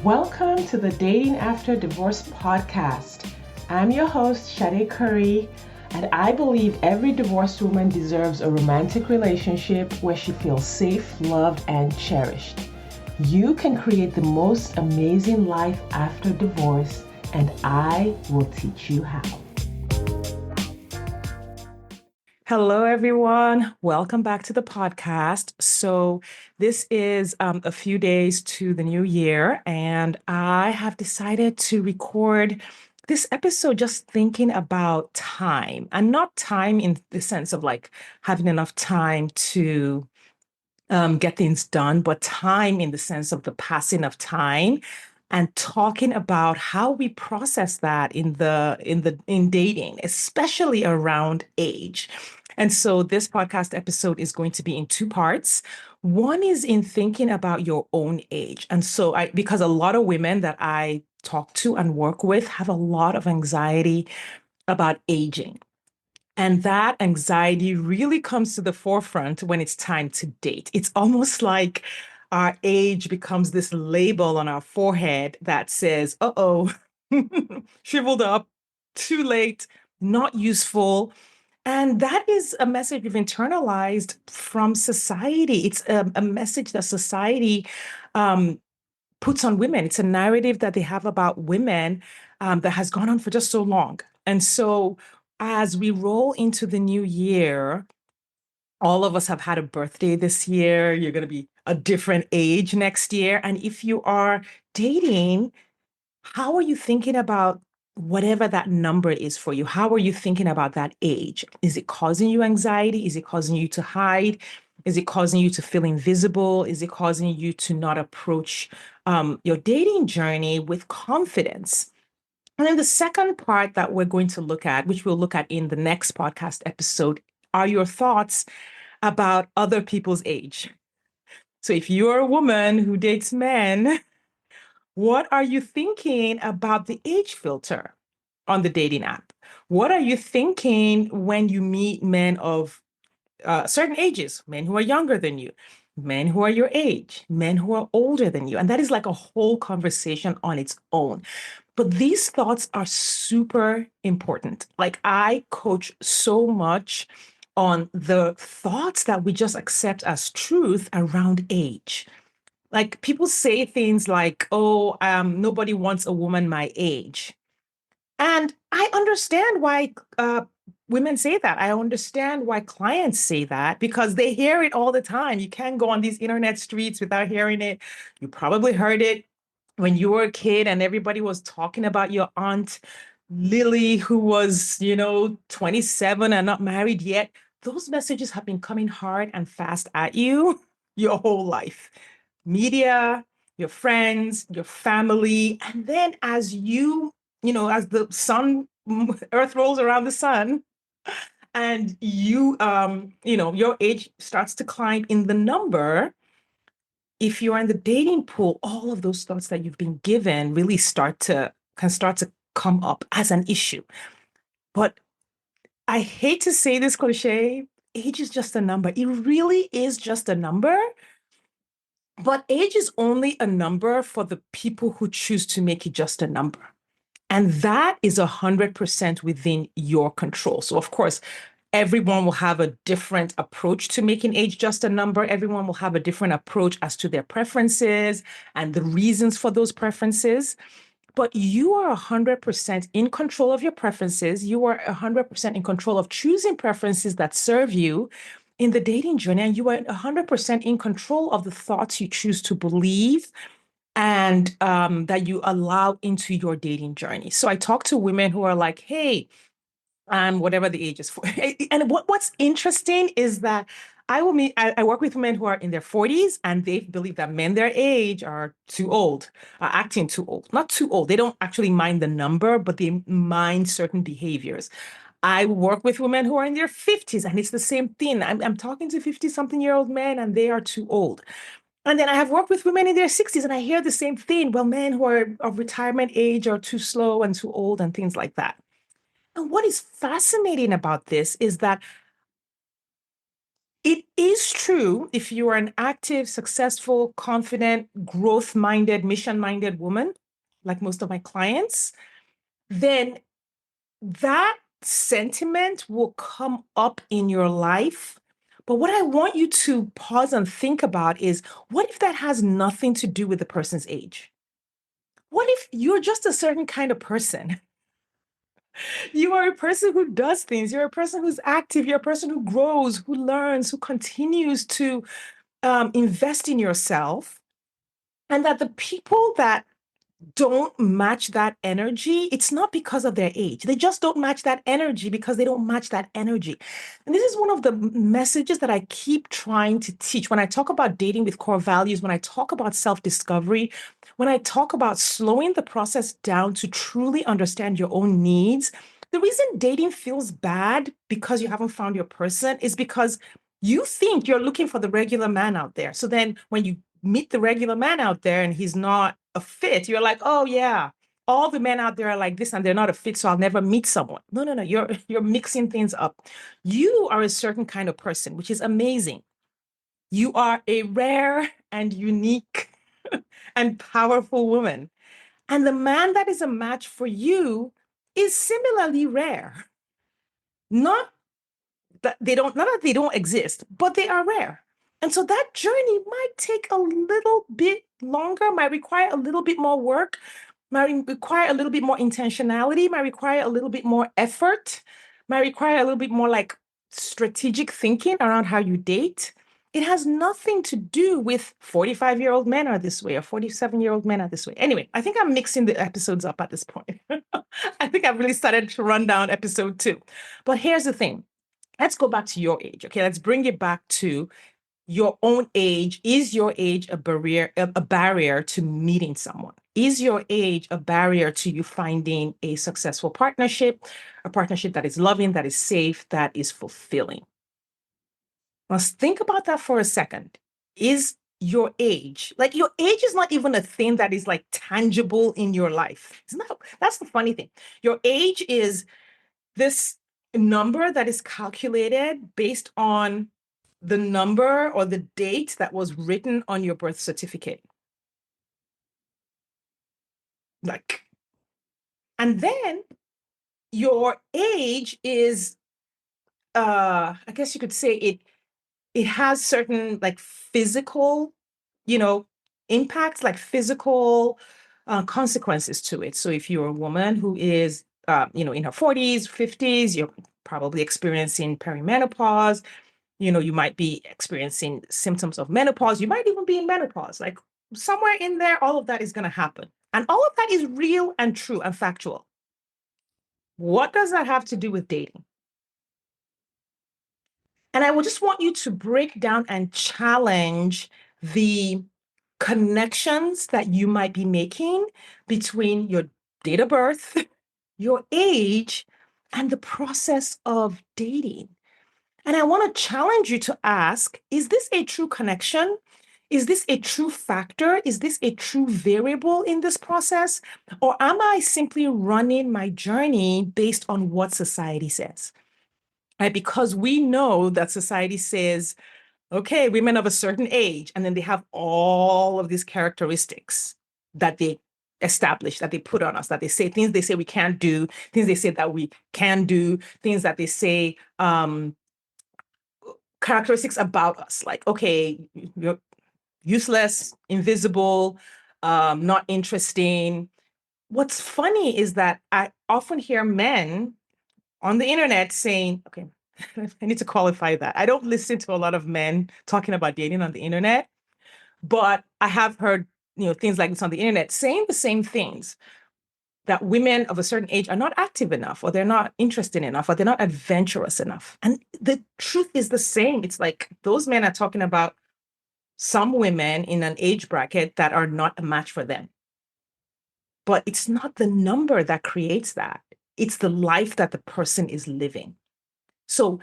Welcome to the Dating After Divorce podcast. I'm your host, Shade Curry, and I believe every divorced woman deserves a romantic relationship where she feels safe, loved, and cherished. You can create the most amazing life after divorce, and I will teach you how. Hello, everyone. Welcome back to the podcast. So, this is a few days to the new year, and I have decided to record this episode just thinking about time, and not time in the sense of like having enough time to get things done, but time in the sense of the passing of time and talking about how we process that in dating, especially around age. And so this podcast episode is going to be in two parts. One is in thinking about your own age. And so because a lot of women that I talk to and work with have a lot of anxiety about aging. And that anxiety really comes to the forefront when it's time to date. It's almost like our age becomes this label on our forehead that says, uh-oh, shriveled up, too late, not useful. And that is a message we've internalized from society. It's a message that society um, puts on women. It's a narrative that they have about women that has gone on for just so long. And so, as we roll into the new year, all of us have had a birthday this year. You're going to be a different age next year. And if you are dating, how are you thinking about whatever that number is for you? How are you thinking about that age? Is it causing you anxiety? Is it causing you to hide? Is it causing you to feel invisible? Is it causing you to not approach your dating journey with confidence? And then the second part that we're going to look at, which we'll look at in the next podcast episode, are your thoughts about other people's age. So if you're a woman who dates men, what are you thinking about the age filter on the dating app? What are you thinking when you meet men of certain ages, men who are younger than you, men who are your age, men who are older than you? And that is like a whole conversation on its own. But these thoughts are super important. Like I coach so much on the thoughts that we just accept as truth around age. Like people say things like, oh, nobody wants a woman my age. And I understand why women say that. I understand why clients say that because they hear it all the time. You can't go on these internet streets without hearing it. You probably heard it when you were a kid and everybody was talking about your aunt Lily, who was, 27 and not married yet. Those messages have been coming hard and fast at you your whole life. Media, your friends, your family. And then as the earth rolls around the sun, and your age starts to climb in the number. If you're in the dating pool, all of those thoughts that you've been given really start to come up as an issue. But I hate to say this cliche, age is just a number. It really is just a number. But age is only a number for the people who choose to make it just a number. And that is 100% within your control. So, of course, everyone will have a different approach to making age just a number. Everyone will have a different approach as to their preferences and the reasons for those preferences. But you are 100% in control of your preferences. You are 100% in control of choosing preferences that serve you in the dating journey. And you are 100% in control of the thoughts you choose to believe and that you allow into your dating journey. So I talk to women who are like, hey, whatever the age is for. And what's interesting is that I work with women who are in their 40s and they believe that men their age are too old, are acting too old. Not too old. They don't actually mind the number, but they mind certain behaviors. I work with women who are in their 50s and it's the same thing. I'm talking to 50-something-year-old men and they are too old. And then I have worked with women in their 60s and I hear the same thing. Well, men who are of retirement age are too slow and too old and things like that. And what is fascinating about this is that it is true if you are an active, successful, confident, growth-minded, mission-minded woman, like most of my clients, then that sentiment will come up in your life. But what I want you to pause and think about is, what if that has nothing to do with the person's age? What if you're just a certain kind of person? You are a person who does things. You're a person who's active. You're a person who grows, who learns, who continues to invest in yourself. And that the people that don't match that energy, it's not because of their age. They just don't match that energy because they don't match that energy. And this is one of the messages that I keep trying to teach when I talk about dating with core values, when I talk about self-discovery, when I talk about slowing the process down to truly understand your own needs. The reason dating feels bad because you haven't found your person is because you think you're looking for the regular man out there. So then when you meet the regular man out there and he's not a fit, you're like, oh yeah, all the men out there are like this and they're not a fit, so I'll never meet someone. No, no, no, you're mixing things up. You are a certain kind of person, which is amazing. You are a rare and unique and powerful woman. And the man that is a match for you is similarly rare. Not that they don't, not that they don't exist, but they are rare. And so that journey might take a little bit longer, might require a little bit more work, might require a little bit more intentionality, might require a little bit more effort, might require a little bit more like strategic thinking around how you date. It has nothing to do with 45-year-old men are this way or 47-year-old men are this way. Anyway, I think I'm mixing the episodes up at this point. I think I've really started to run down episode 2. But here's the thing. Let's go back to your age. Okay, let's bring it back to your own age. Is your age a barrier to meeting someone? Is your age a barrier to you finding a successful partnership, a partnership that is loving, that is safe, that is fulfilling? Let's think about that for a second. Is your age, like your age is not even a thing that is like tangible in your life. It's not, that's the funny thing. Your age is this number that is calculated based on the number or the date that was written on your birth certificate. Like, and then your age is, I guess you could say it has certain like physical, you know, impacts, like physical consequences to it. So if you're a woman who is, in her 40s, 50s, you're probably experiencing perimenopause. You might be experiencing symptoms of menopause. You might even be in menopause. Like somewhere in there, all of that is going to happen. And all of that is real and true and factual. What does that have to do with dating? And I would just want you to break down and challenge the connections that you might be making between your date of birth, your age, and the process of dating. And I want to challenge you to ask, is this a true connection? Is this a true factor? Is this a true variable in this process? Or am I simply running my journey based on what society says? Right? Because we know that society says, okay, women of a certain age, and then they have all of these characteristics that they establish, that they put on us, that they say things they say we can't do, things they say that we can do, things that they say, characteristics about us, like, okay, you're useless, invisible, not interesting. What's funny is that I often hear men on the internet saying, okay, I need to qualify that. I don't listen to a lot of men talking about dating on the internet, but I have heard, things like this on the internet saying the same things, that women of a certain age are not active enough, or they're not interested enough, or they're not adventurous enough. And the truth is the same. It's like those men are talking about some women in an age bracket that are not a match for them. But it's not the number that creates that. It's the life that the person is living. So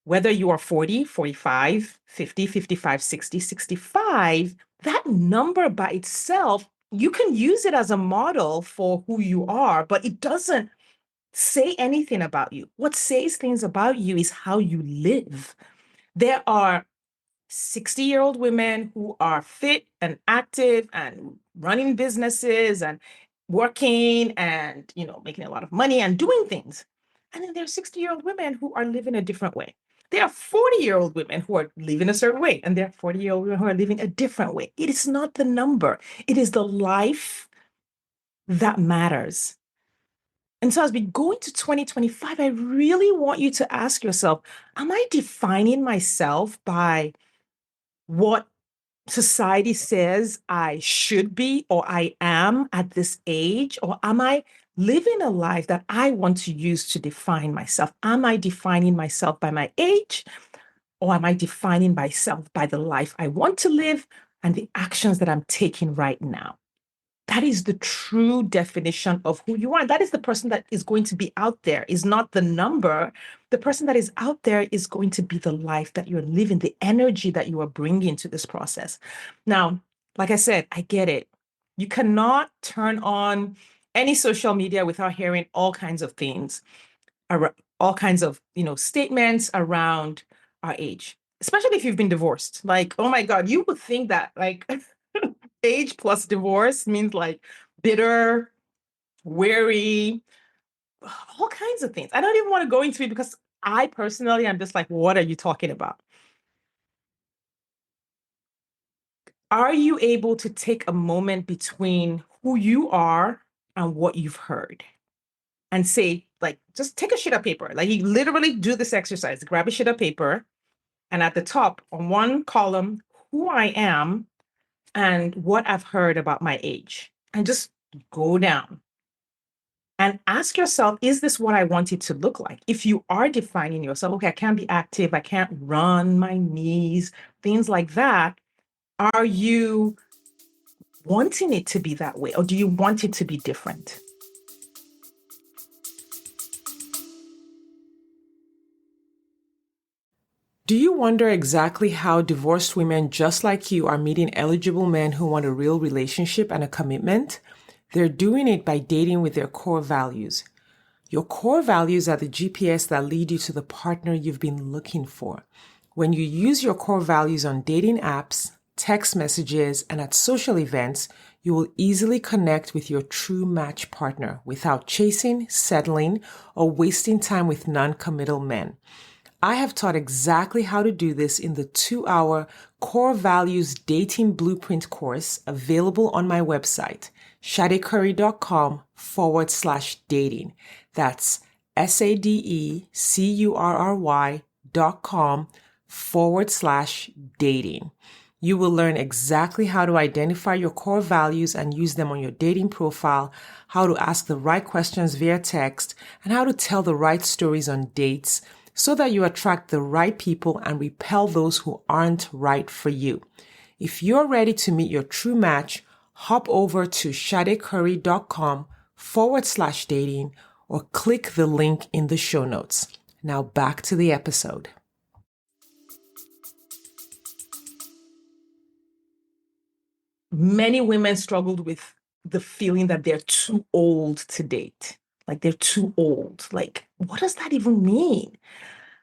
whether you are 40, 45, 50, 55, 60, 65, that number by itself, you can use it as a model for who you are, but it doesn't say anything about you. What says things about you is how you live. There are 60-year-old women who are fit and active and running businesses and working and, making a lot of money and doing things. And then there are 60-year-old women who are living a different way. There are 40-year-old women who are living a certain way, and there are 40-year-old women who are living a different way. It is not the number, it is the life that matters. And so as we go into 2025, I really want you to ask yourself, am I defining myself by what society says I should be or I am at this age? Or am I living a life that I want to use to define myself? Am I defining myself by my age? Or am I defining myself by the life I want to live and the actions that I'm taking right now? That is the true definition of who you are. And that is the person that is going to be out there, is not the number. The person that is out there is going to be the life that you're living, the energy that you are bringing to this process. Now, like I said, I get it. You cannot turn on any social media without hearing all kinds of things, all kinds of, statements around our age, especially if you've been divorced. Like, oh my God, you would think that like age plus divorce means like bitter, weary, all kinds of things. I don't even want to go into it because I personally am just like, what are you talking about? Are you able to take a moment between who you are and what you've heard and say, like, just take a sheet of paper? Like, you literally do this exercise, grab a sheet of paper, and at the top, on one column, who I am and what I've heard about my age, and just go down and ask yourself, is this what I want it to look like? If you are defining yourself, okay, I can't be active, I can't run my knees, things like that. Are you wanting it to be that way, or do you want it to be different? Do you wonder exactly how divorced women just like you are meeting eligible men who want a real relationship and a commitment? They're doing it by dating with their core values. Your core values are the GPS that lead you to the partner you've been looking for. When you use your core values on dating apps, text messages, and at social events, you will easily connect with your true match partner without chasing, settling, or wasting time with non-committal men. I have taught exactly how to do this in the 2-hour Core Values Dating Blueprint course available on my website, shadecurry.com/dating. That's SADECURRY.com/dating. You will learn exactly how to identify your core values and use them on your dating profile, how to ask the right questions via text, and how to tell the right stories on dates, so that you attract the right people and repel those who aren't right for you. If you're ready to meet your true match, hop over to shadecurry.com/dating or click the link in the show notes. Now back to the episode. Many women struggled with the feeling that they're too old to date. Like they're too old. Like, what does that even mean?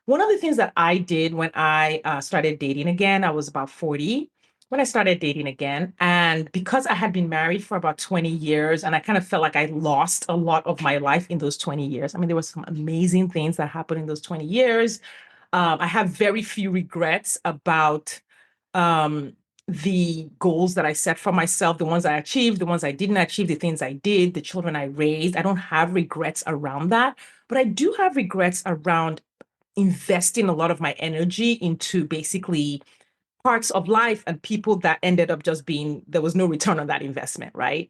One of the things that I did when I started dating again, I was about 40 when I started dating again. And because I had been married for about 20 years and I kind of felt like I lost a lot of my life in those 20 years. I mean, there were some amazing things that happened in those 20 years. I have very few regrets about um, the goals that I set for myself, the ones I achieved, the ones I didn't achieve, the things I did, the children I raised. I don't have regrets around that, but I do have regrets around investing a lot of my energy into basically parts of life and people that ended up just being, there was no return on that investment, right?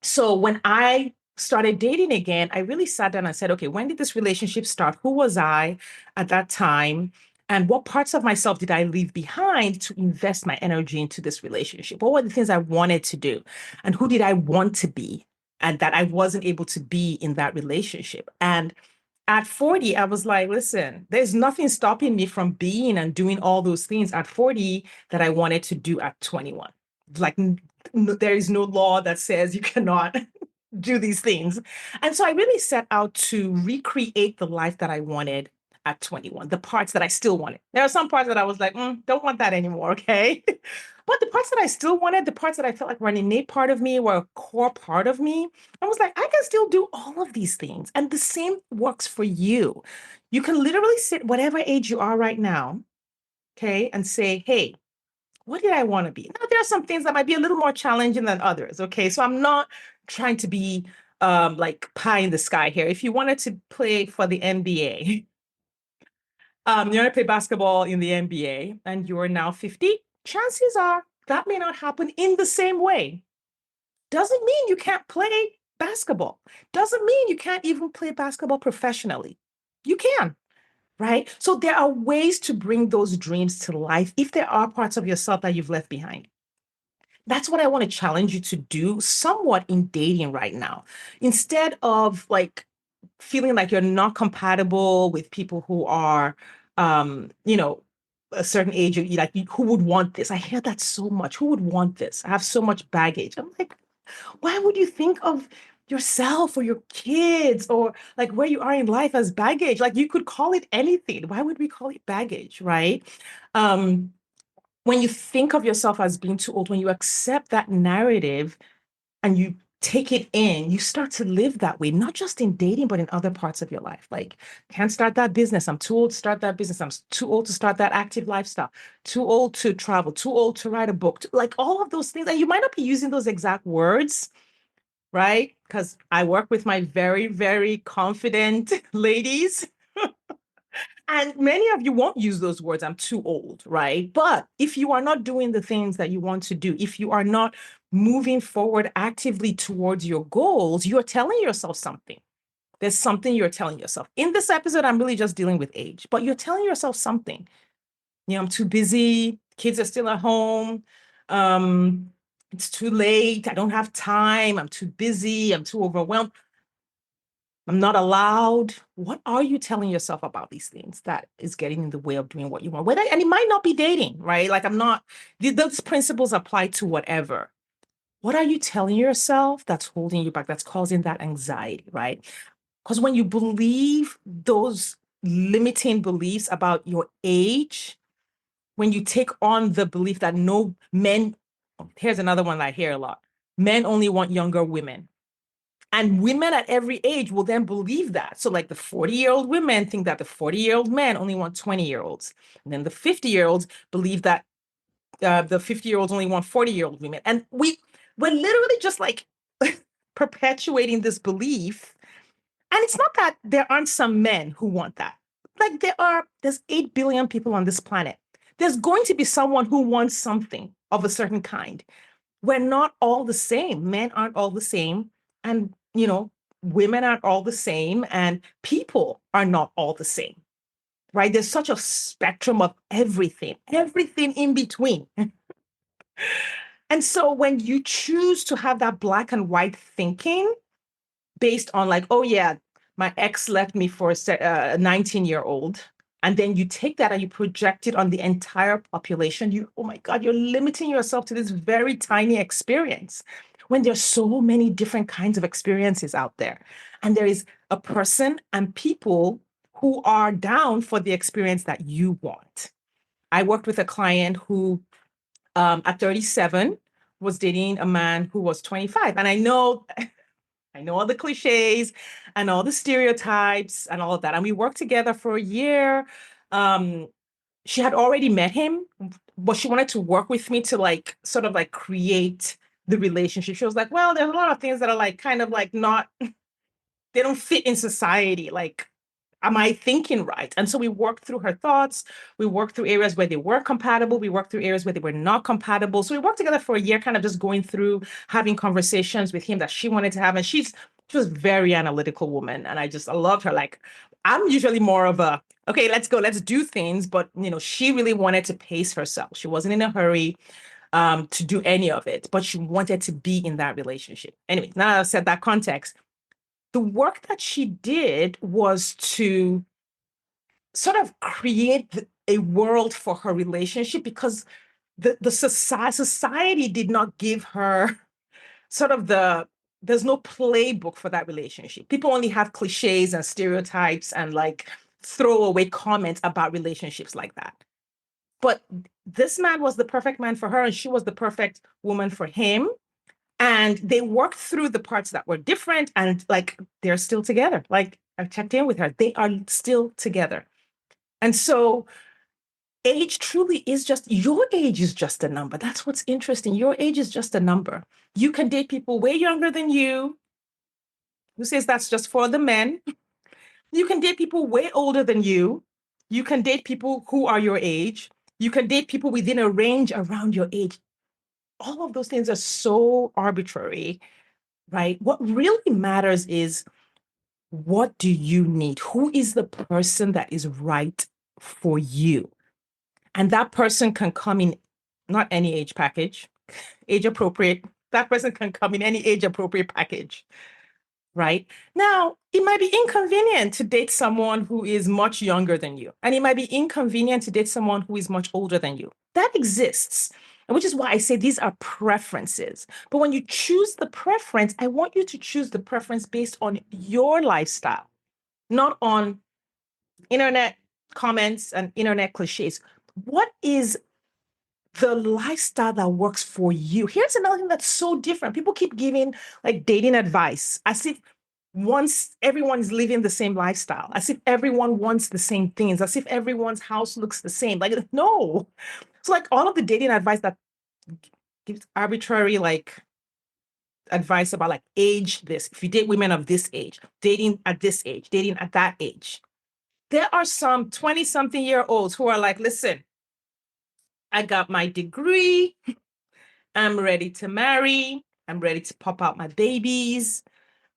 So when I started dating again, I really sat down and said, okay, when did this relationship start? Who was I at that time? And what parts of myself did I leave behind to invest my energy into this relationship? What were the things I wanted to do? And who did I want to be? And that I wasn't able to be in that relationship. And at 40, I was like, listen, there's nothing stopping me from being and doing all those things at 40 that I wanted to do at 21. Like, there is no law that says you cannot do these things. And so I really set out to recreate the life that I wanted at 21, the parts that I still wanted. There are some parts that I was like, don't want that anymore, okay? But the parts that I still wanted, the parts that I felt like were an innate part of me, were a core part of me, I was like, I can still do all of these things. And the same works for you. You can literally sit whatever age you are right now, okay, and say, hey, what did I want to be? Now, there are some things that might be a little more challenging than others. Okay. So I'm not trying to be like pie in the sky here. If you wanted to play for the NBA, you want to play basketball in the NBA and you're now 50, chances are that may not happen in the same way. Doesn't mean you can't play basketball. Doesn't mean you can't even play basketball professionally. You can. Right. So there are ways to bring those dreams to life if there are parts of yourself that you've left behind. That's what I want to challenge you to do somewhat in dating right now. Instead of like feeling like you're not compatible with people who are, you know, a certain age, like who would want this? I hear that so much. Who would want this? I have so much baggage. I'm like, why would you think of yourself or your kids or like where you are in life as baggage? Like you could call it anything. Why would we call it baggage, right? Um, when you think of yourself as being too old, when you accept that narrative and you take it in, you start to live that way, not just in dating, but in other parts of your life. Like, can't start that business. I'm too old to start that business. I'm too old to start that active lifestyle, too old to travel, too old to write a book, like all of those things. And you might not be using those exact words, right? Because I work with my very, very confident ladies. And many of you won't use those words, I'm too old, right? But if you are not doing the things that you want to do, if you are not moving forward actively towards your goals, you're telling yourself something. There's something you're telling yourself. In this episode, I'm really just dealing with age, but you're telling yourself something. I'm too busy. Kids are still at home. Um, it's too late. I don't have time. I'm too busy. I'm too overwhelmed. I'm not allowed. What are you telling yourself about these things that is getting in the way of doing what you want? Whether, and it might not be dating, right? Like I'm not, those principles apply to whatever. What are you telling yourself that's holding you back, that's causing that anxiety, right? Because when you believe those limiting beliefs about your age, when you take on the belief that no men, here's another one that I hear a lot, men only want younger women. And women at every age will then believe that. So, like the 40-year-old women think that the 40-year-old men only want 20-year-olds. And then the 50-year-olds believe that the 50-year-olds only want 40-year-old women. And we're literally just like perpetuating this belief. And it's not that there aren't some men who want that. Like there's 8 billion people on this planet. There's going to be someone who wants something of a certain kind. We're not all the same. Men aren't all the same. And, women aren't all the same. And people are not all the same, right? There's such a spectrum of everything in between. And so when you choose to have that black and white thinking based on like, oh yeah, my ex left me for a 19-year-old, and then you take that and you project it on the entire population, oh my God, you're limiting yourself to this very tiny experience when there's so many different kinds of experiences out there. And there is a person and people who are down for the experience that you want. I worked with a client who, at 37, was dating a man who was 25. And I know all the cliches and all the stereotypes and all of that. And we worked together for a year. Um, she had already met him, but she wanted to work with me to like sort of like create the relationship. She was like, well, there's a lot of things that are like kind of like not, they don't fit in society. Like, am I thinking right? And so we worked through her thoughts. We worked through areas where they were compatible. We worked through areas where they were not compatible. So we worked together for a year, kind of just going through having conversations with him that she wanted to have. And she was a very analytical woman. And I loved her. Like, I'm usually more of a, okay, let's go, let's do things. But, she really wanted to pace herself. She wasn't in a hurry to do any of it, but she wanted to be in that relationship. Anyway, now that I've said that context, the work that she did was to sort of create a world for her relationship because the society did not give her sort of there's no playbook for that relationship. People only have cliches and stereotypes and like throwaway comments about relationships like that. But this man was the perfect man for her, and she was the perfect woman for him. And they worked through the parts that were different, and like they're still together. Like I checked in with her, they are still together. And so age truly is just your age is just a number. That's what's interesting. Your age is just a number. You can date people way younger than you. Who says that's just for the men? You can date people way older than you. You can date people who are your age. You can date people within a range around your age. All of those things are so arbitrary, right? What really matters is, what do you need? Who is the person that is right for you? And that person can come in not any age package, age appropriate. That person can come in any age appropriate package, right? Now, it might be inconvenient to date someone who is much younger than you, and it might be inconvenient to date someone who is much older than you. That exists. And which is why I say these are preferences. But when you choose the preference, I want you to choose the preference based on your lifestyle, not on internet comments and internet cliches. What is the lifestyle that works for you? Here's another thing that's so different. People keep giving like dating advice as if once everyone's living the same lifestyle, as if everyone wants the same things, as if everyone's house looks the same. Like, no. So like all of the dating advice that gives arbitrary like advice about like age this, if you date women of this age, dating at this age, dating at that age. There are some 20 something year olds who are like, listen, I got my degree. I'm ready to marry. I'm ready to pop out my babies.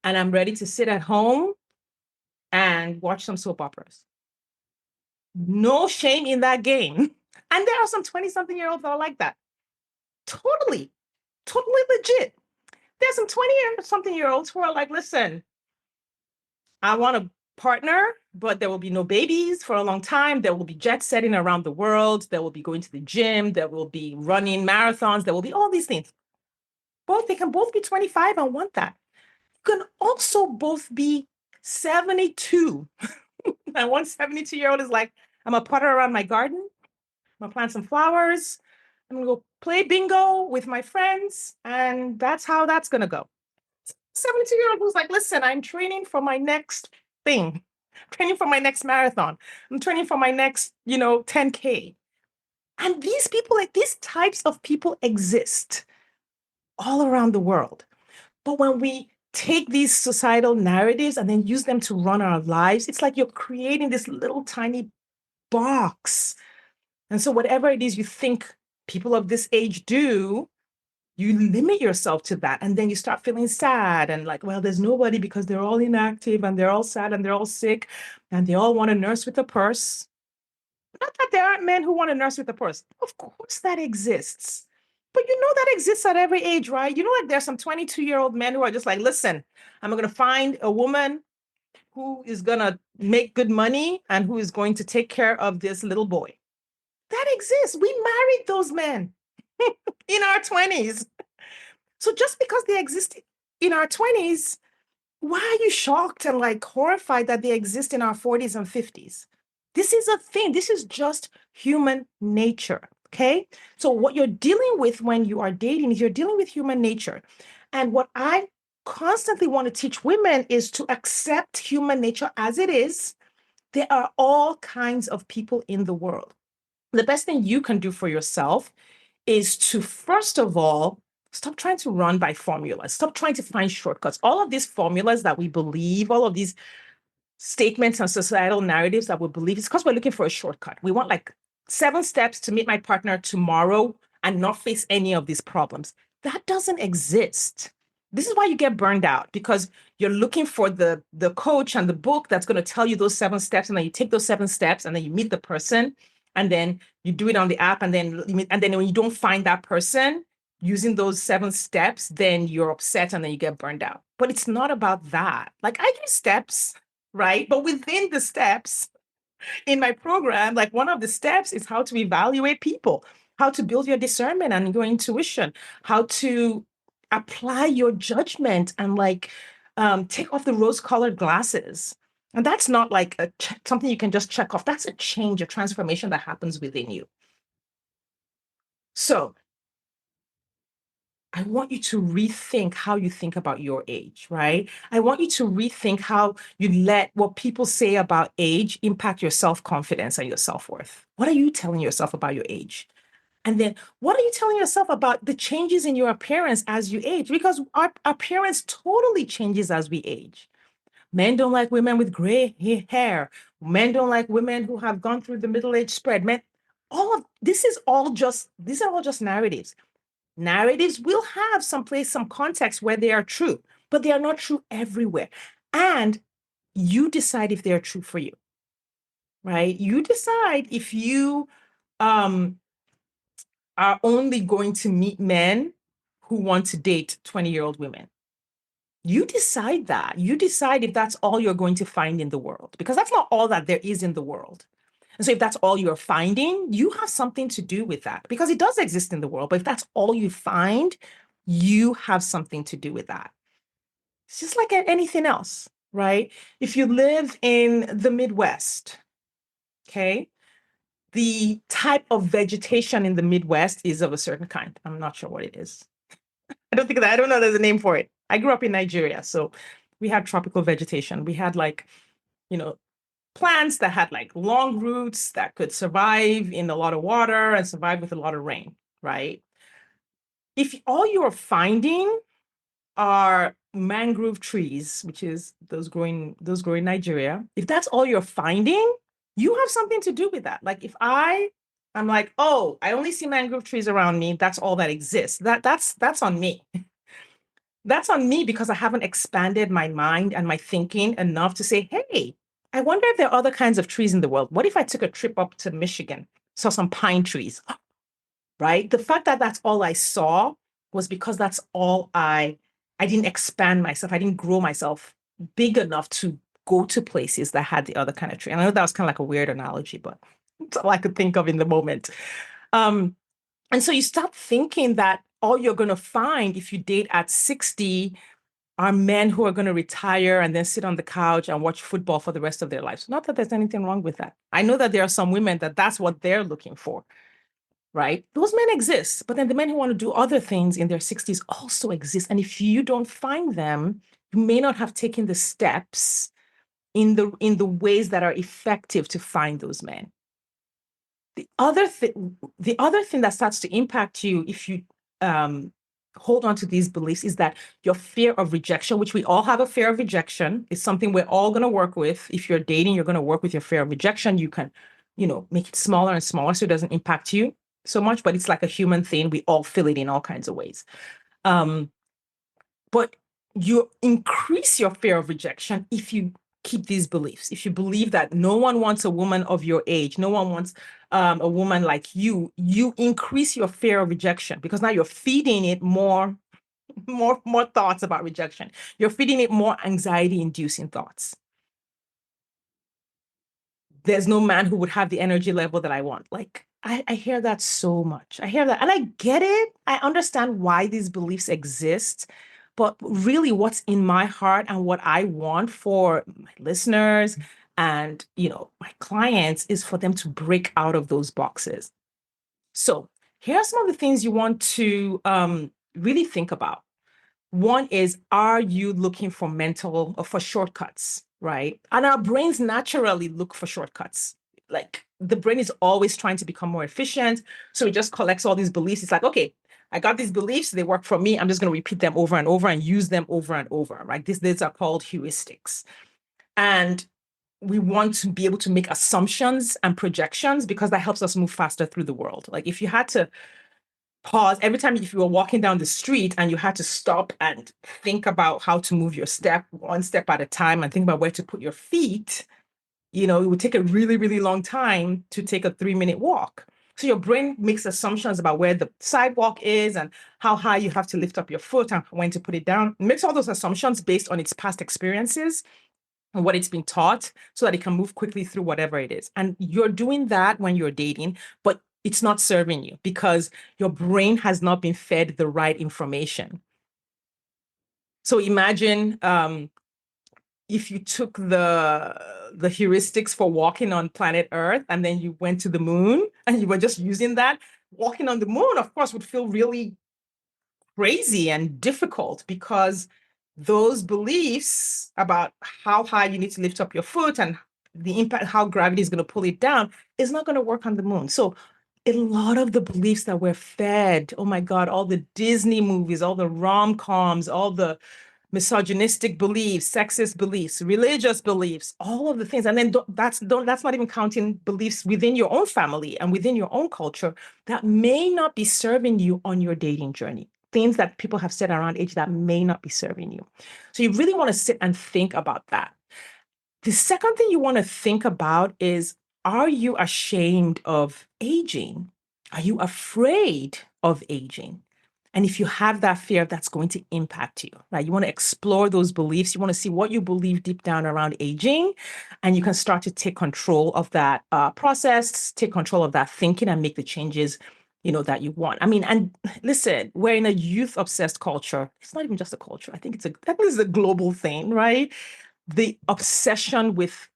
And I'm ready to sit at home and watch some soap operas. No shame in that game. And there are some 20 something year olds that are like that. Totally, totally legit. There's some 20 something year olds who are like, listen, I want a partner, but there will be no babies for a long time. There will be jet setting around the world. There will be going to the gym. There will be running marathons. There will be all these things. Both, they can both be 25 and want that. You can also both be 72. And one 72-year-old is like, I'm a potter around my garden. I'm gonna plant some flowers. I'm gonna go play bingo with my friends. And that's how that's gonna go. 72-year-old who's like, listen, I'm training for my next thing. I'm training for my next marathon. I'm training for my next, 10K. And these people, like these types of people exist all around the world. But when we take these societal narratives and then use them to run our lives, it's like you're creating this little tiny box. And so whatever it is you think people of this age do, you limit yourself to that. And then you start feeling sad and like, well, there's nobody because they're all inactive and they're all sad and they're all sick and they all want to nurse with a purse. Not that there aren't men who want to nurse with a purse. Of course that exists. But you know that exists at every age, right? You know, like there's some 22-year-old men who are just like, listen, I'm going to find a woman who is going to make good money and who is going to take care of this little boy. That exists. We married those men in our 20s. So just because they exist in our 20s, why are you shocked and like horrified that they exist in our 40s and 50s? This is a thing. This is just human nature. Okay. So, what you're dealing with when you are dating is you're dealing with human nature. And what I constantly want to teach women is to accept human nature as it is. There are all kinds of people in the world. The best thing you can do for yourself is to, first of all, stop trying to run by formulas. Stop trying to find shortcuts. All of these formulas that we believe, all of these statements and societal narratives that we believe, is because we're looking for a shortcut. We want like 7 steps to meet my partner tomorrow and not face any of these problems. That doesn't exist. This is why you get burned out, because you're looking for the coach and the book that's going to tell you those 7 steps, and then you take those 7 steps and then you meet the person and then you do it on the app, and then when you don't find that person using those 7 steps, then you're upset and then you get burned out. But it's not about that. Like I give steps, right? But within the steps in my program, like one of the steps is how to evaluate people, how to build your discernment and your intuition, how to apply your judgment and like take off the rose-colored glasses. And that's not like something you can just check off. That's a change, a transformation that happens within you. So I want you to rethink how you think about your age, right? I want you to rethink how you let what people say about age impact your self-confidence and your self-worth. What are you telling yourself about your age? And then what are you telling yourself about the changes in your appearance as you age? Because our appearance totally changes as we age. Men don't like women with gray hair. Men don't like women who have gone through the middle age spread. Men, all of this is all just these are all just narratives. Narratives will have some place, some context where they are true, but they are not true everywhere. And you decide if they're true for you, right? You decide if you um, are only going to meet men who want to date 20-year-old women. You decide that. You decide if that's all you're going to find in the world, because that's not all that there is in the world. And so if that's all you're finding, you have something to do with that because it does exist in the world. But if that's all you find, you have something to do with that. It's just like anything else, right? If you live in the Midwest, okay, the type of vegetation in the Midwest is of a certain kind. I'm not sure what it is. I don't know there's a name for it. I grew up in Nigeria, so we had tropical vegetation. We had like, you know, plants that had like long roots that could survive in a lot of water and survive with a lot of rain, right? If all you're finding are mangrove trees, which is those grow in Nigeria, if that's all you're finding, you have something to do with that. Like if I'm like, oh, I only see mangrove trees around me, that's all that exists. That's on me. That's on me because I haven't expanded my mind and my thinking enough to say, hey, I wonder if there are other kinds of trees in the world. What if I took a trip up to Michigan, saw some pine trees, right? The fact that that's all I saw was because that's all I didn't expand myself. I didn't grow myself big enough to go to places that had the other kind of tree. And I know that was kind of like a weird analogy, but it's all I could think of in the moment. Um, and so you start thinking that all you're going to find if you date at 60 are men who are going to retire and then sit on the couch and watch football for the rest of their lives. Not that there's anything wrong with that. I know that there are some women that that's what they're looking for, right? Those men exist, but then the men who want to do other things in their 60s also exist. And if you don't find them, you may not have taken the steps in the ways that are effective to find those men. The other thing that starts to impact you if you um, hold on to these beliefs is that your fear of rejection, which we all have a fear of rejection, is something we're all going to work with. If you're dating, you're going to work with your fear of rejection. You can, make it smaller and smaller so it doesn't impact you so much, but it's like a human thing. We all feel it in all kinds of ways. Um, but you increase your fear of rejection if you keep these beliefs. If you believe that no one wants a woman of your age, no one wants a woman like you increase your fear of rejection because now you're feeding it more thoughts about rejection. You're feeding it more anxiety-inducing thoughts. There's no man who would have the energy level that I want. Like I hear that so much. I hear that and I get it. I understand why these beliefs exist. But really, what's in my heart and what I want for my listeners and my clients is for them to break out of those boxes. So here are some of the things you want to really think about. One is, are you looking for mental or for shortcuts, right? And our brains naturally look for shortcuts. Like the brain is always trying to become more efficient. So it just collects all these beliefs. It's like, okay, I got these beliefs, they work for me. I'm just going to repeat them over and over and use them over and over, right? These are called heuristics. And we want to be able to make assumptions and projections because that helps us move faster through the world. Like if you had to pause every time if you were walking down the street and you had to stop and think about how to move your step one step at a time and think about where to put your feet, it would take a really, really long time to take a 3-minute walk. So your brain makes assumptions about where the sidewalk is and how high you have to lift up your foot and when to put it down. It makes all those assumptions based on its past experiences and what it's been taught so that it can move quickly through whatever it is. And you're doing that when you're dating, but it's not serving you because your brain has not been fed the right information. So imagine if you took the heuristics for walking on planet Earth and then you went to the moon and you were just using that, walking on the moon, of course, would feel really crazy and difficult because those beliefs about how high you need to lift up your foot and the impact, how gravity is going to pull it down, is not going to work on the moon. So a lot of the beliefs that we're fed, oh my God, all the Disney movies, all the rom-coms, all the misogynistic beliefs, sexist beliefs, religious beliefs, all of the things. And then that's not even counting beliefs within your own family and within your own culture that may not be serving you on your dating journey. Things that people have said around age that may not be serving you. So you really want to sit and think about that. The second thing you want to think about is, are you ashamed of aging? Are you afraid of aging? And if you have that fear, that's going to impact you, right? You want to explore those beliefs. You want to see what you believe deep down around aging, and you can start to take control of that process, take control of that thinking, and make the changes, that you want. I mean, and listen, we're in a youth-obsessed culture. It's not even just a culture. I think it's a global thing, right? The obsession with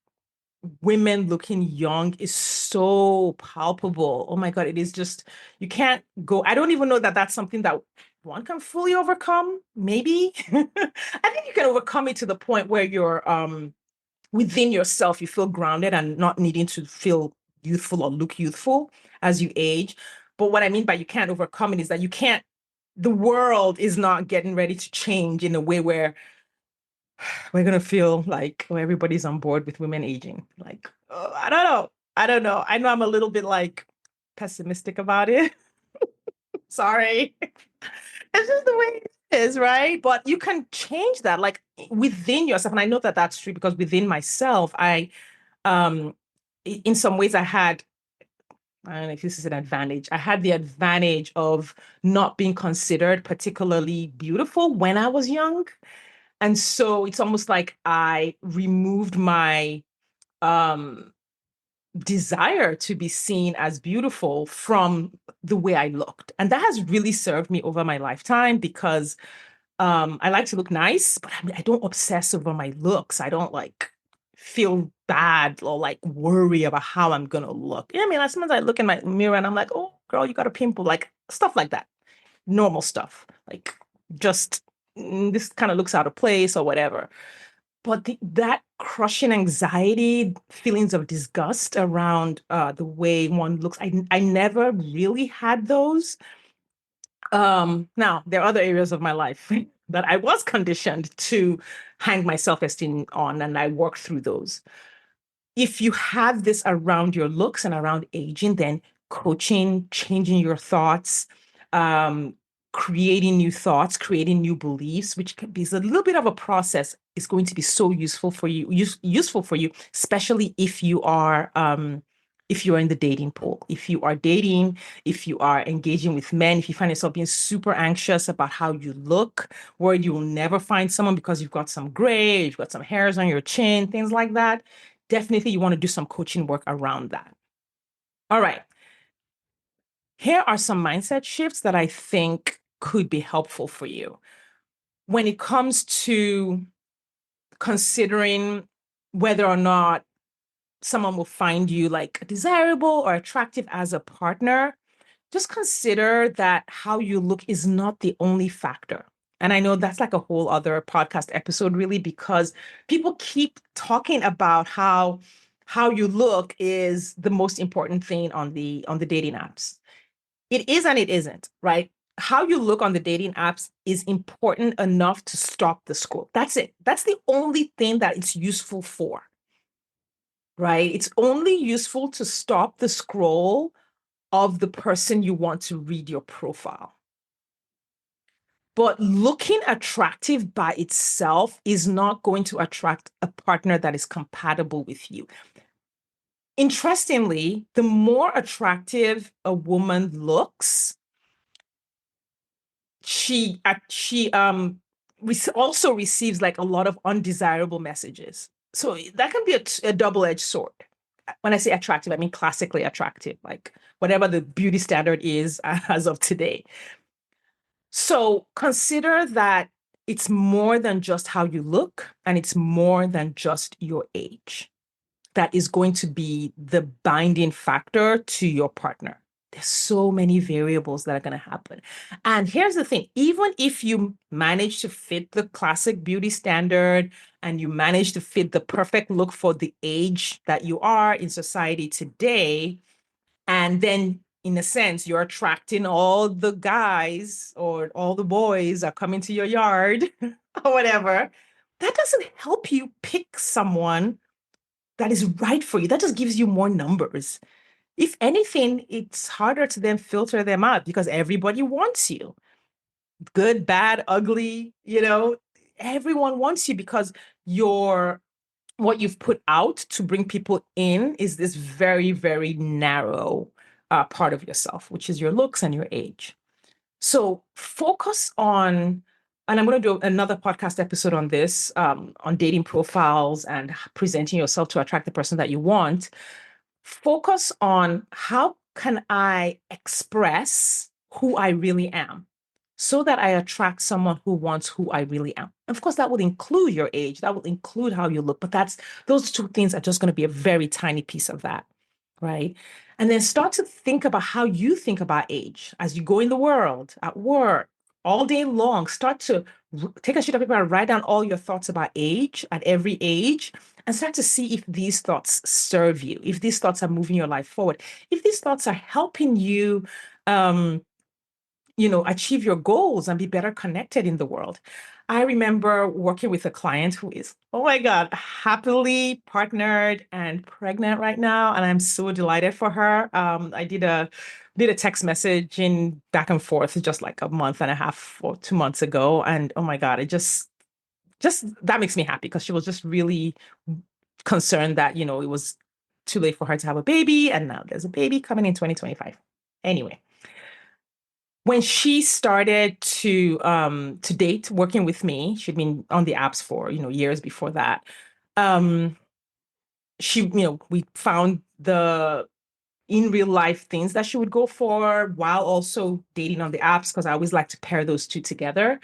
women looking young is so palpable. Oh my God, it is just, you can't go. I don't even know that that's something that one can fully overcome. Maybe. I think you can overcome it to the point where you're within yourself, you feel grounded and not needing to feel youthful or look youthful as you age. But what I mean by you can't overcome it is that you can't, the world is not getting ready to change in a way where we're gonna feel like, oh, everybody's on board with women aging. Like, oh, I don't know. I don't know. I know I'm a little bit like pessimistic about it. Sorry. It's just the way it is, right? But you can change that, like within yourself. And I know that that's true because within myself, um, in some ways, I don't know if this is an advantage. I had the advantage of not being considered particularly beautiful when I was young. And so it's almost like I removed my um desire to be seen as beautiful from the way I looked. And that has really served me over my lifetime because I like to look nice, but I don't obsess over my looks. I don't like feel bad or like worry about how I'm gonna look. I mean, sometimes I look in my mirror and I'm like, oh girl, you got a pimple, like stuff like that. Normal stuff. Like just this kind of looks out of place or whatever. But that crushing anxiety, feelings of disgust around the way one looks, I never really had those. Now, there are other areas of my life that I was conditioned to hang my self-esteem on, and I worked through those. If you have this around your looks and around aging, then coaching, changing your thoughts, um, creating new thoughts, creating new beliefs, which can be a little bit of a process, is going to be so useful for you, useful for you, especially if you're in the dating pool, if you are dating, if you are engaging with men, if you find yourself being super anxious about how you look, where you'll never find someone because you've got some gray, you've got some hairs on your chin, things like that. Definitely you want to do some coaching work around that. All right. Here are some mindset shifts that I think could be helpful for you when it comes to considering whether or not someone will find you like desirable or attractive as a partner. Just consider that how you look is not the only factor. And I know that's like a whole other podcast episode, really, because people keep talking about how you look is the most important thing on the dating apps. It is and it isn't, right? How you look on the dating apps is important enough to stop the scroll. That's it. That's the only thing that it's useful for, right? It's only useful to stop the scroll of the person you want to read your profile. But looking attractive by itself is not going to attract a partner that is compatible with you. Interestingly, the more attractive a woman looks, she also receives like a lot of undesirable messages. So that can be a double-edged sword. When I say attractive, I mean classically attractive, like whatever the beauty standard is as of today. So consider that it's more than just how you look, and it's more than just your age that is going to be the binding factor to your partner. There's so many variables that are going to happen. And here's the thing, even if you manage to fit the classic beauty standard and you manage to fit the perfect look for the age that you are in society today, and then in a sense, you're attracting all the guys or all the boys are coming to your yard or whatever, that doesn't help you pick someone that is right for you. That just gives you more numbers. If anything, it's harder to then filter them out because everybody wants you. Good, bad, ugly, everyone wants you because your what you've put out to bring people in is this very, very narrow part of yourself, which is your looks and your age. So focus on, and I'm going to do another podcast episode on this, on dating profiles and presenting yourself to attract the person that you want. Focus on how can I express who I really am so that I attract someone who wants who I really am. Of course, that would include your age, that would include how you look, but those two things are just going to be a very tiny piece of that, right? And then start to think about how you think about age as you go in the world, at work, all day long. Start to take a sheet of paper and write down all your thoughts about age at every age and start to see if these thoughts serve you, if these thoughts are moving your life forward, if these thoughts are helping you achieve your goals and be better connected in the world. I remember working with a client who is, oh my God, happily partnered and pregnant right now. And I'm so delighted for her. I did a text message in back and forth just like a month and a half or 2 months ago. And oh my God, it just that makes me happy because she was just really concerned that, it was too late for her to have a baby. And now there's a baby coming in 2025. Anyway, when she started to date working with me, she'd been on the apps for years before that. um she we found the in real life things that she would go for while also dating on the apps, because I always like to pair those two together.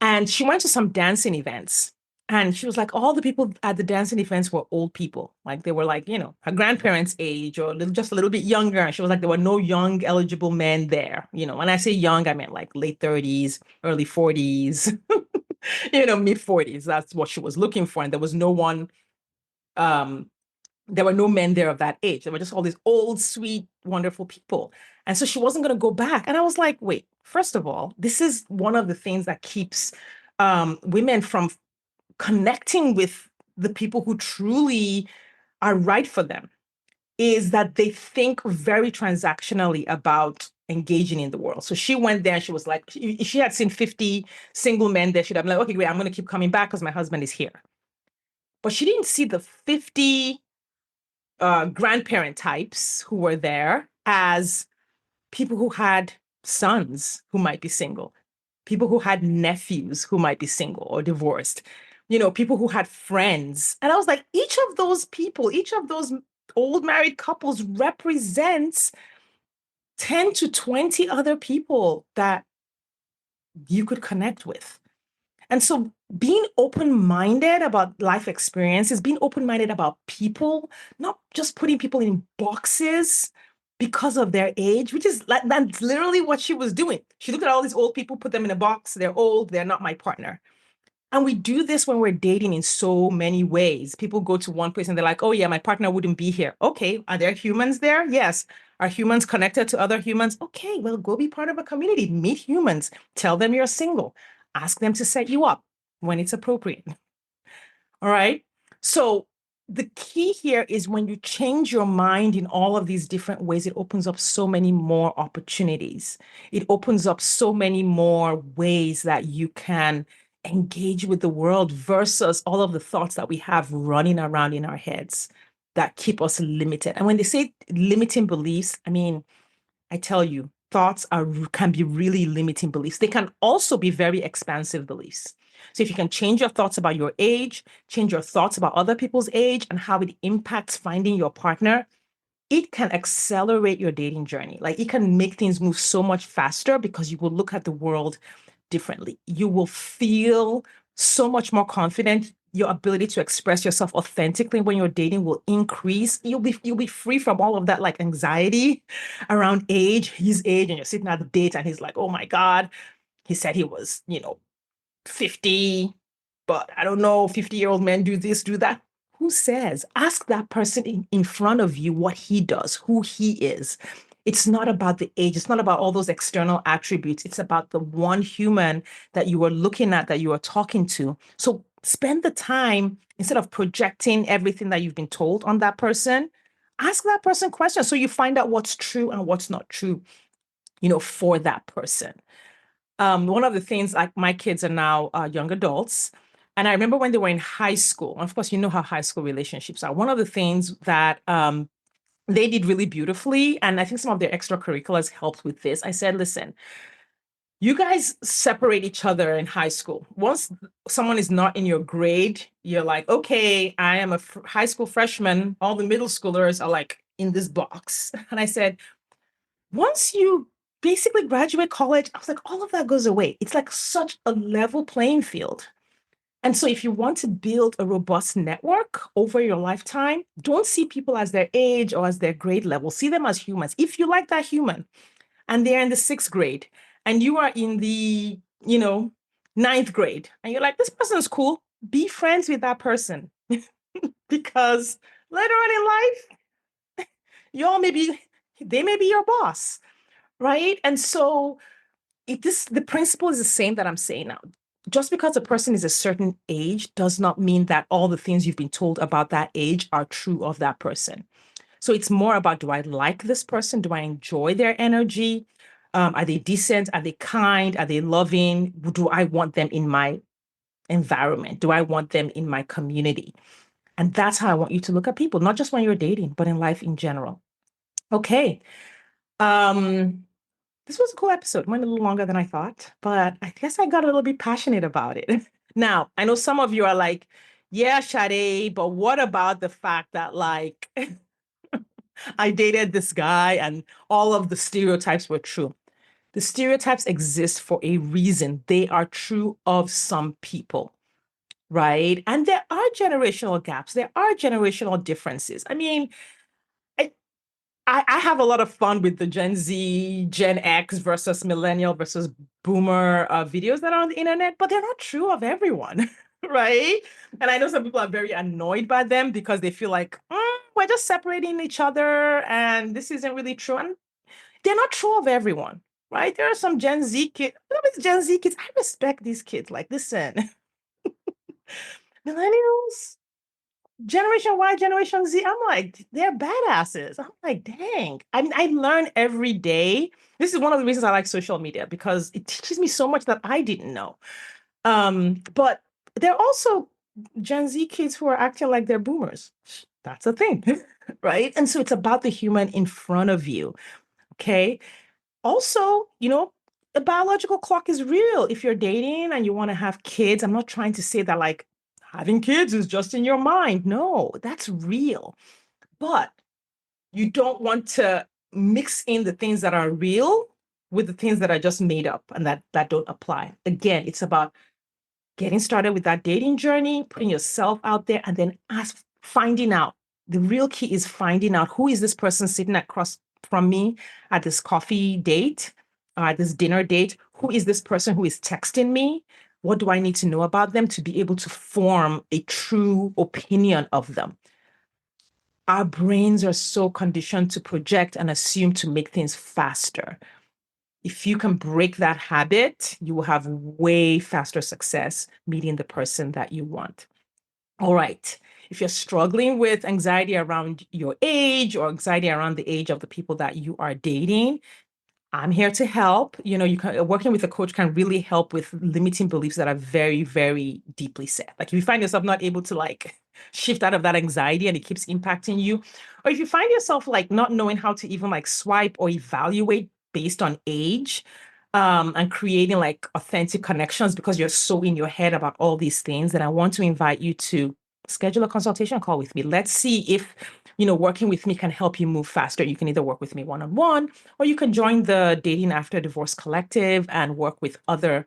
And she went to some dancing events. And she was like, all the people at the dancing events were old people. Like they were like, her grandparents' age or just a little bit younger. And she was like, there were no young eligible men there. When I say young, I meant like late 30s, early 40s, mid 40s. That's what she was looking for. And um, there were no men there of that age. There were just all these old, sweet, wonderful people. And so she wasn't going to go back. And I was like, wait, first of all, this is one of the things that keeps women from connecting with the people who truly are right for them, is that they think very transactionally about engaging in the world. So she went there and she was like, she had seen 50 single men there. She'd have been like, okay, great, I'm going to keep coming back because my husband is here. But she didn't see the 50 grandparent types who were there as people who had sons who might be single, people who had nephews who might be single or divorced, people who had friends. And I was like, each of those people, each of those old married couples represents 10 to 20 other people that you could connect with. And so being open-minded about life experiences, being open-minded about people, not just putting people in boxes because of their age, which is like that's literally what she was doing. She looked at all these old people, put them in a box. They're old, they're not my partner. And we do this when we're dating in so many ways. People go to one place and they're like, oh, yeah, my partner wouldn't be here. Okay, are there humans there? Yes. Are humans connected to other humans? Okay, well, go be part of a community, meet humans, tell them you're single, ask them to set you up when it's appropriate. All right. So the key here is when you change your mind in all of these different ways, it opens up so many more opportunities. It opens up so many more ways that you can engage with the world versus all of the thoughts that we have running around in our heads that keep us limited. And when they say limiting beliefs, I mean, I tell you, thoughts can be really limiting beliefs. They can also be very expansive beliefs. So if you can change your thoughts about your age, change your thoughts about other people's age and how it impacts finding your partner, it can accelerate your dating journey. Like it can make things move so much faster because you will look at the world differently. You will feel so much more confident. Your ability to express yourself authentically when you're dating will increase. You'll be free from all of that like anxiety around age, his age, and you're sitting at the date and he's like, oh my God, he said he was, 50, but I don't know, 50-year-old men do this, do that. Who says? Ask that person in front of you what he does, who he is. It's not about the age. It's not about all those external attributes. It's about the one human that you are looking at, that you are talking to. So spend the time instead of projecting everything that you've been told on that person. Ask that person questions so you find out what's true and what's not true, for that person. One of the things, like my kids are now young adults, and I remember when they were in high school. And of course, you know how high school relationships are. One of the things that they did really beautifully, and I think some of their extracurriculars helped with this. I said, listen, you guys separate each other in high school. Once someone is not in your grade, you're like, okay, I am a high school freshman. All the middle schoolers are like in this box. And I said, once you basically graduate college, I was like, all of that goes away. It's like such a level playing field. And so, if you want to build a robust network over your lifetime, don't see people as their age or as their grade level. See them as humans. If you like that human and they're in the sixth grade and you are in the, ninth grade, and you're like, this person's cool, be friends with that person because later on in life, y'all they may be your boss, right? And so the principle is the same that I'm saying now. Just because a person is a certain age does not mean that all the things you've been told about that age are true of that person. So it's more about, do I like this person? Do I enjoy their energy? Are they decent? Are they kind? Are they loving? Do I want them in my environment? Do I want them in my community? And that's how I want you to look at people, not just when you're dating, but in life in general. Okay. Um, this was a cool episode. Went a little longer than I thought, but I guess I got a little bit passionate about it. Now, I know some of you are like, yeah, Sade, but what about the fact that like I dated this guy and all of the stereotypes were true? The stereotypes exist for a reason. They are true of some people, right? And there are generational gaps. There are generational differences. I mean, I have a lot of fun with the Gen Z, Gen X versus millennial versus boomer videos that are on the internet, but they're not true of everyone, right? And I know some people are very annoyed by them because they feel like, we're just separating each other and this isn't really true. And they're not true of everyone, right? There are some Gen Z kids, Gen Z kids. I respect these kids. Like, listen, millennials, Generation Y, Generation Z, I'm like, they're badasses. I'm like, dang. I mean, I learn every day. This is one of the reasons I like social media because it teaches me so much that I didn't know. But there are also Gen Z kids who are acting like they're boomers. That's a thing, right? And so it's about the human in front of you. Okay. Also, the biological clock is real. If you're dating and you want to have kids, I'm not trying to say that like having kids is just in your mind. No, that's real. But you don't want to mix in the things that are real with the things that are just made up and that don't apply. Again, it's about getting started with that dating journey, putting yourself out there, and then finding out. The real key is finding out, who is this person sitting across from me at this coffee date, at this dinner date? Who is this person who is texting me? What do I need to know about them to be able to form a true opinion of them? Our brains are so conditioned to project and assume to make things faster. If you can break that habit, you will have way faster success meeting the person that you want. All right. If you're struggling with anxiety around your age or anxiety around the age of the people that you are dating, I'm here to help. Working with a coach can really help with limiting beliefs that are very, very deeply set. Like if you find yourself not able to like shift out of that anxiety and it keeps impacting you, or if you find yourself like not knowing how to even like swipe or evaluate based on age, and creating like authentic connections because you're so in your head about all these things, then I want to invite you to schedule a consultation call with me. Let's see if working with me can help you move faster. You can either work with me one-on-one, or you can join the Dating After Divorce Collective and work with other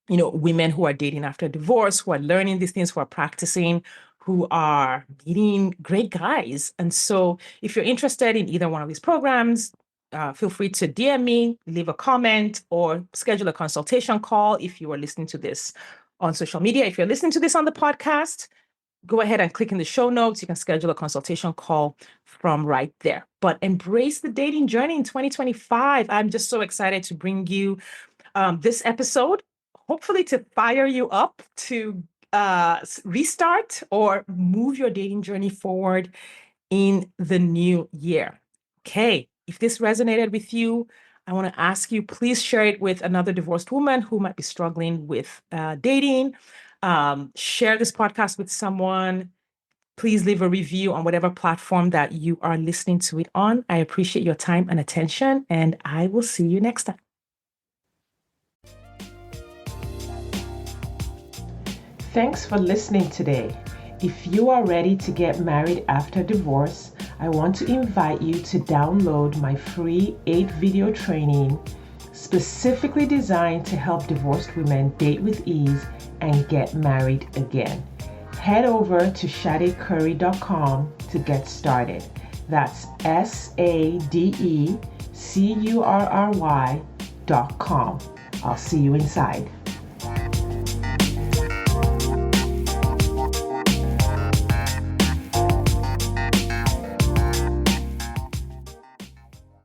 women who are dating after divorce, who are learning these things, who are practicing, who are meeting great guys. And so if you're interested in either one of these programs, feel free to DM me, leave a comment, or schedule a consultation call if you are listening to this on social media. If you're listening to this on the podcast, go ahead and click in the show notes. You can schedule a consultation call from right there. But embrace the dating journey in 2025. I'm just so excited to bring you this episode, hopefully to fire you up to restart or move your dating journey forward in the new year. Okay, if this resonated with you, I want to ask you, please share it with another divorced woman who might be struggling with dating. Share this podcast with someone. Please leave a review on whatever platform that you are listening to it on. I appreciate your time and attention, and I will see you next time. Thanks for listening today. If you are ready to get married after divorce, I want to invite you to download my free 8-video training specifically designed to help divorced women date with ease and get married again. Head over to sadecurry.com to get started. That's SADECURRY.com. I'll see you inside.